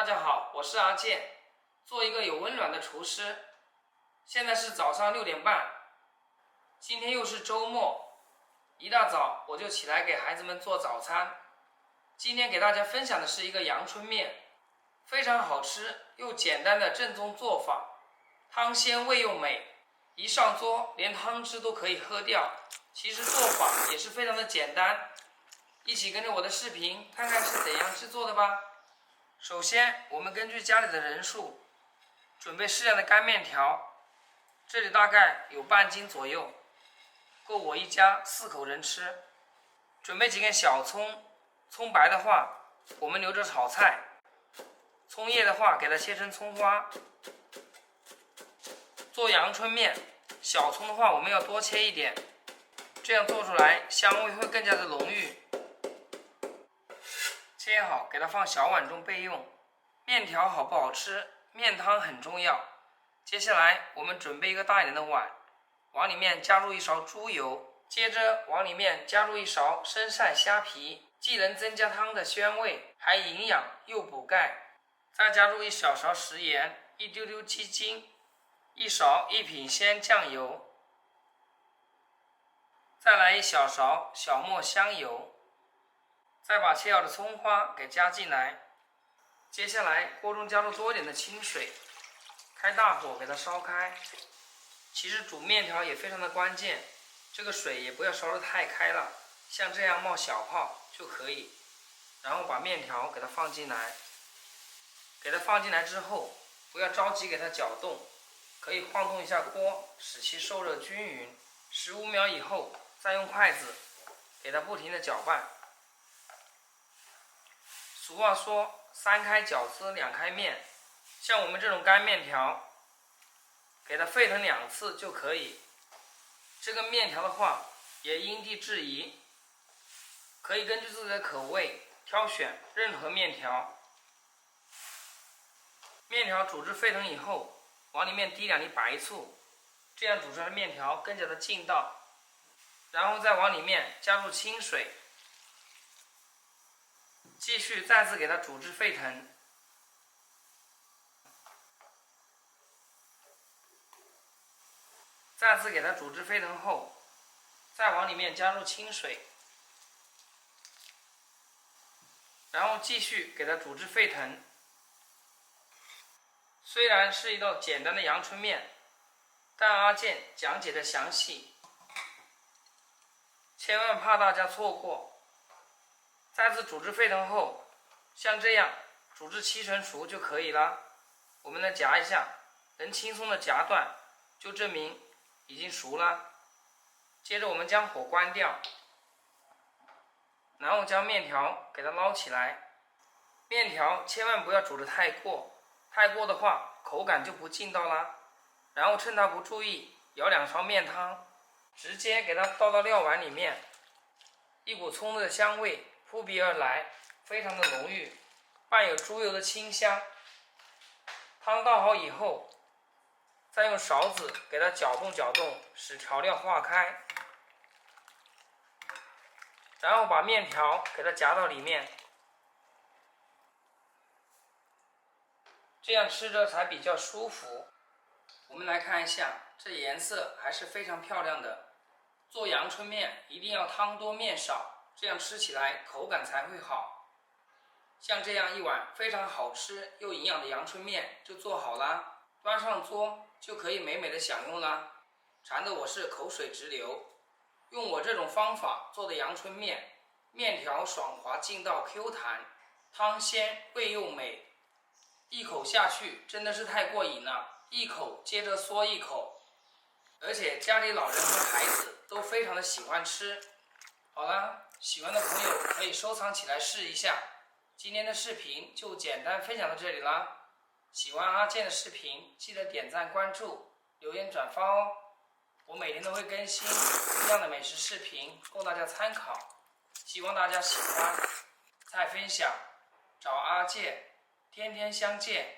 家好，我是阿健，做一个有温暖的厨师。现在是早上6点半，今天又是周末，一大早我就起来给孩子们做早餐。今天给大家分享的是一个阳春面，非常好吃又简单的正宗做法，汤鲜味又美，一上桌连汤汁都可以喝掉。其实做法也是非常的简单，一起跟着我的视频看看是怎样制作的吧。首先我们根据家里的人数准备适量的干面条，这里大概有半斤左右，够我一家4口人吃。准备几根小葱，葱白的话我们留着炒菜，葱叶的话给它切成葱花。做阳春面，小葱的话我们要多切一点，这样做出来香味会更加的浓郁。切好给它放小碗中备用。面条好不好吃，面汤很重要。接下来我们准备一个大一点的碗，往里面加入1勺猪油，接着往里面加入1勺生晒虾皮，既能增加汤的鲜味，还营养又补钙。再加入1小勺食盐，一丢丢鸡精，1勺一品鲜酱油，再来1小勺小磨香油，再把切好的葱花给加进来。接下来锅中加入多一点的清水，开大火给它烧开。其实煮面条也非常的关键，这个水也不要烧得太开了，像这样冒小泡就可以。然后把面条给它放进来，给它放进来之后不要着急给它搅动，可以晃动一下锅，使其受热均匀。15秒以后再用筷子给它不停的搅拌。俗话说3开饺子2开面，像我们这种干面条给它沸腾2次就可以。这个面条的话也因地制宜，可以根据自己的口味挑选任何面条。面条煮至沸腾以后，往里面滴2粒白醋，这样煮出来的面条更加的劲道。然后再往里面加入清水，继续再次给它煮至沸腾。再次给它煮至沸腾后，再往里面加入清水，然后继续给它煮至沸腾。虽然是一道简单的阳春面，但阿健讲解的详细，千万怕大家错过。再次煮至沸腾后，像这样煮至7成熟就可以了。我们来夹一下，能轻松的夹断，就证明已经熟了。接着我们将火关掉，然后将面条给它捞起来。面条千万不要煮得太过，太过的话口感就不劲道啦。然后趁它不注意，舀2勺面汤，直接给它倒到料碗里面，一股葱的香味扑鼻而来，非常的浓郁，伴有猪油的清香。汤倒好以后，再用勺子给它搅动搅动，使调料化开，然后把面条给它夹到里面，这样吃着才比较舒服。我们来看一下，这颜色还是非常漂亮的。做阳春面一定要汤多面少，这样吃起来口感才会好。像这样一碗非常好吃又营养的阳春面就做好啦，端上桌就可以美美的享用啦，馋得我是口水直流。用我这种方法做的阳春面，面条爽滑劲道 Q 弹，汤鲜味又美，一口下去真的是太过瘾了，一口接着嗦一口，而且家里老人和孩子都非常的喜欢吃。好了，喜欢的朋友可以收藏起来试一下。今天的视频就简单分享到这里啦。喜欢阿健的视频，记得点赞、关注、留言、转发哦。我每天都会更新不一样的美食视频供大家参考，希望大家喜欢。再分享，找阿健，天天相见。